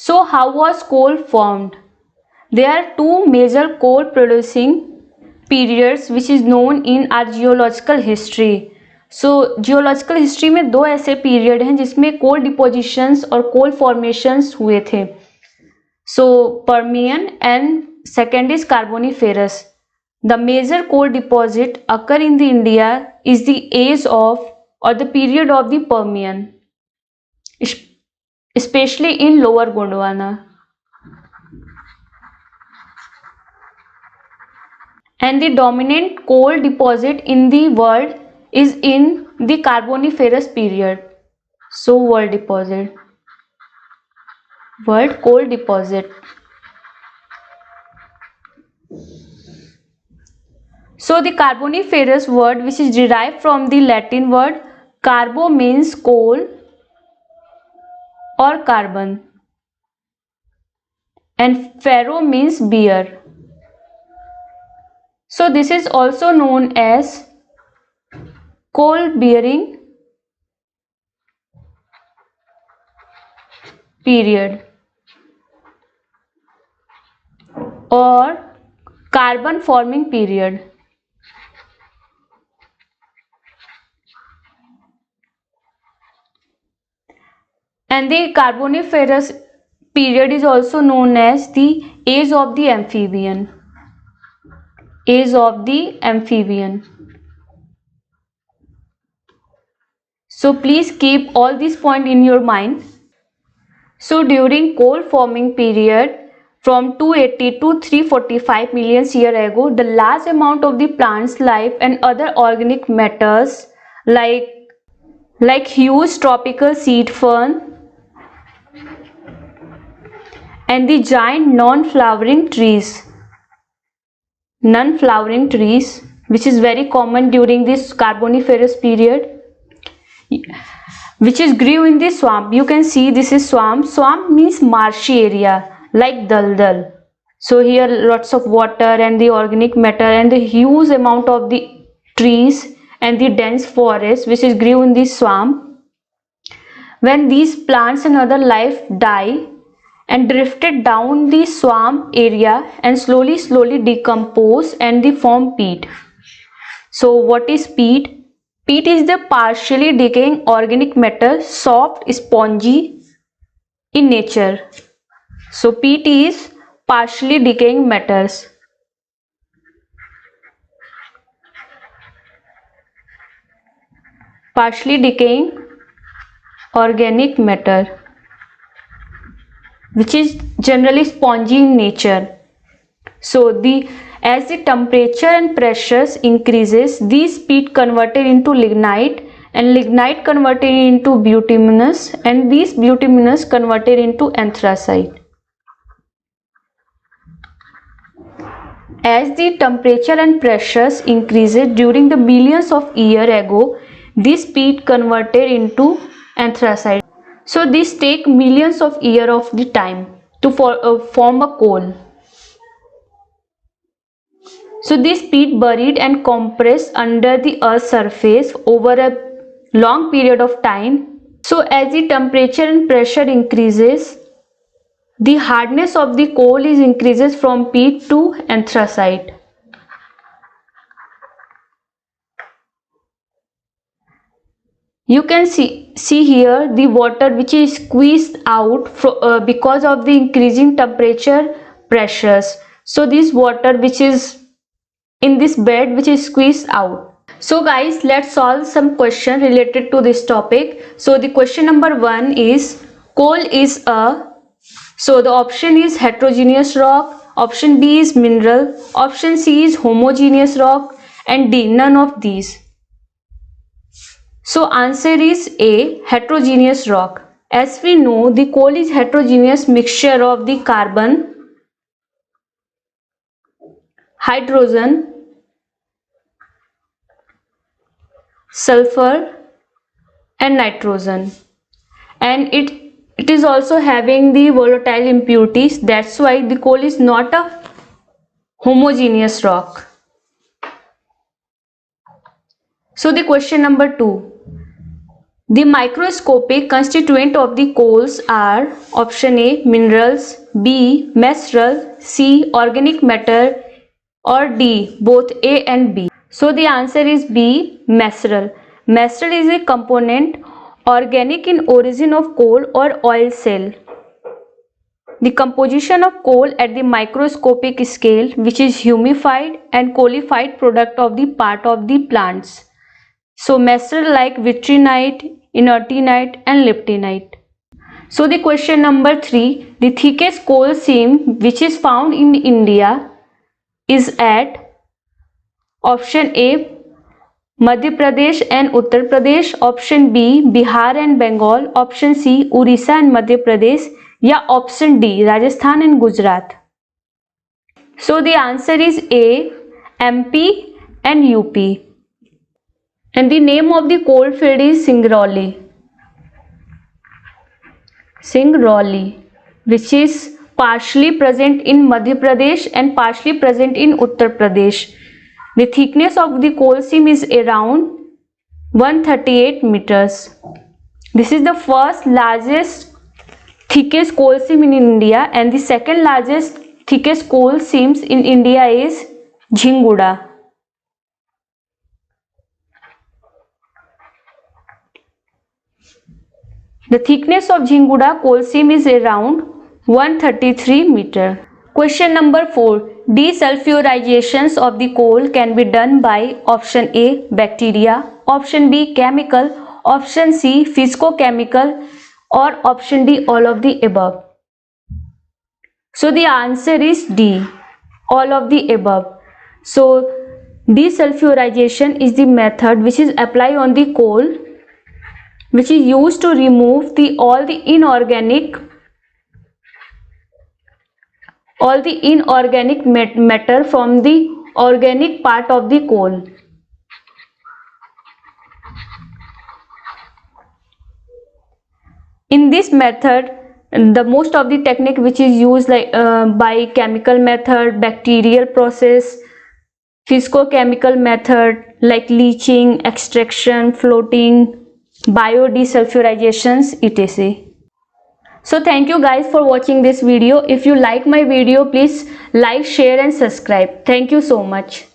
So how was coal formed? There are two major coal producing periods which is known in our geological history. So geological history में दो ऐसे period हैं जिसमें कोल depositions और कोल formations हुए थे. So Permian and second is Carboniferous. The major coal deposit occur in the India is the age of or the period of the Permian, especially in Lower Gondwana. And the dominant coal deposit in the world is in the Carboniferous period. So world coal deposit. So the Carboniferous word, which is derived from the Latin word carbo, means coal or carbon, and ferro means beer. So this is also known as coal bearing period or carbon forming period. And the Carboniferous period is also known as the age of the amphibian. Age of the amphibian. So please keep all these points in your mind. So during coal forming period from 280 to 345 million years ago, the large amount of the plant's life and other organic matters like huge tropical seed fern and the giant non-flowering trees, which is very common during this Carboniferous period, which is grew in the swamp. You can see this is swamp. Swamp means marshy area like daldal. So here lots of water and the organic matter and the huge amount of the trees and the dense forest which is grew in the swamp. When these plants and other life die and drifted down the swamp area and slowly decompose and they form peat. So what is peat? Peat is the partially decaying organic matter, soft, spongy in nature. So peat is partially decaying matters. Partially decaying organic matter, which is generally spongy in nature. So as the temperature and pressures increases, these peat converted into lignite and lignite converted into bituminous and these bituminous converted into anthracite. As the temperature and pressures increases during the millions of years ago, this peat converted into anthracite. So this take millions of years of the time to form a coal. So this peat buried and compressed under the earth's surface over a long period of time. So as the temperature and pressure increases, the hardness of the coal is increases from peat to anthracite. You can see here the water which is squeezed out because of the increasing temperature pressures. So this water which is in this bed which is squeezed out. So guys, let's solve some question related to this topic. So the question number 1 is coal is a, so the option is heterogeneous rock, option B is mineral, option C is homogeneous rock, and D none of these. So answer is A, heterogeneous rock. As we know, the coal is heterogeneous mixture of the carbon, hydrogen, sulfur and nitrogen, and it is also having the volatile impurities. That's why the coal is not a homogeneous rock. So the question number 2, The microscopic constituent of the coals are option A minerals, B mineral, C organic matter, or D both A and B. So the answer is B mineral. Mineral is a component organic in origin of coal or oil cell. The composition of coal at the microscopic scale, which is humidified and coalified product of the part of the plants. So mineral like vitrinite, inertinite and leptinite. So the question number 3, the thickest coal seam which is found in India is at option A Madhya Pradesh and Uttar Pradesh, option B Bihar and Bengal, option C Orissa and Madhya Pradesh, या option D Rajasthan and Gujarat. So the answer is a MP and UP. And the name of the coal field is Singrauli. Singrauli, which is partially present in Madhya Pradesh and partially present in Uttar Pradesh. The thickness of the coal seam is around 138 meters. This is the first largest thickest coal seam in India, and the second largest thickest coal seams in India is Jhinguda. The thickness of Jhinguda coal seam is around 133 meter. Question number 4. Desulfurizations of the coal can be done by option A bacteria, option B chemical, option C physicochemical, or option D all of the above. So the answer is D all of the above. So desulfurization is the method which is applied on the coal, which is used to remove all the inorganic matter from the organic part of the coal. In this method, the most of the technique which is used by chemical method, bacterial process, physicochemical method like leaching, extraction, floating, biodesulfurizations, etc. So thank you guys for watching this video. If you like my video, please like, share and subscribe. Thank you so much.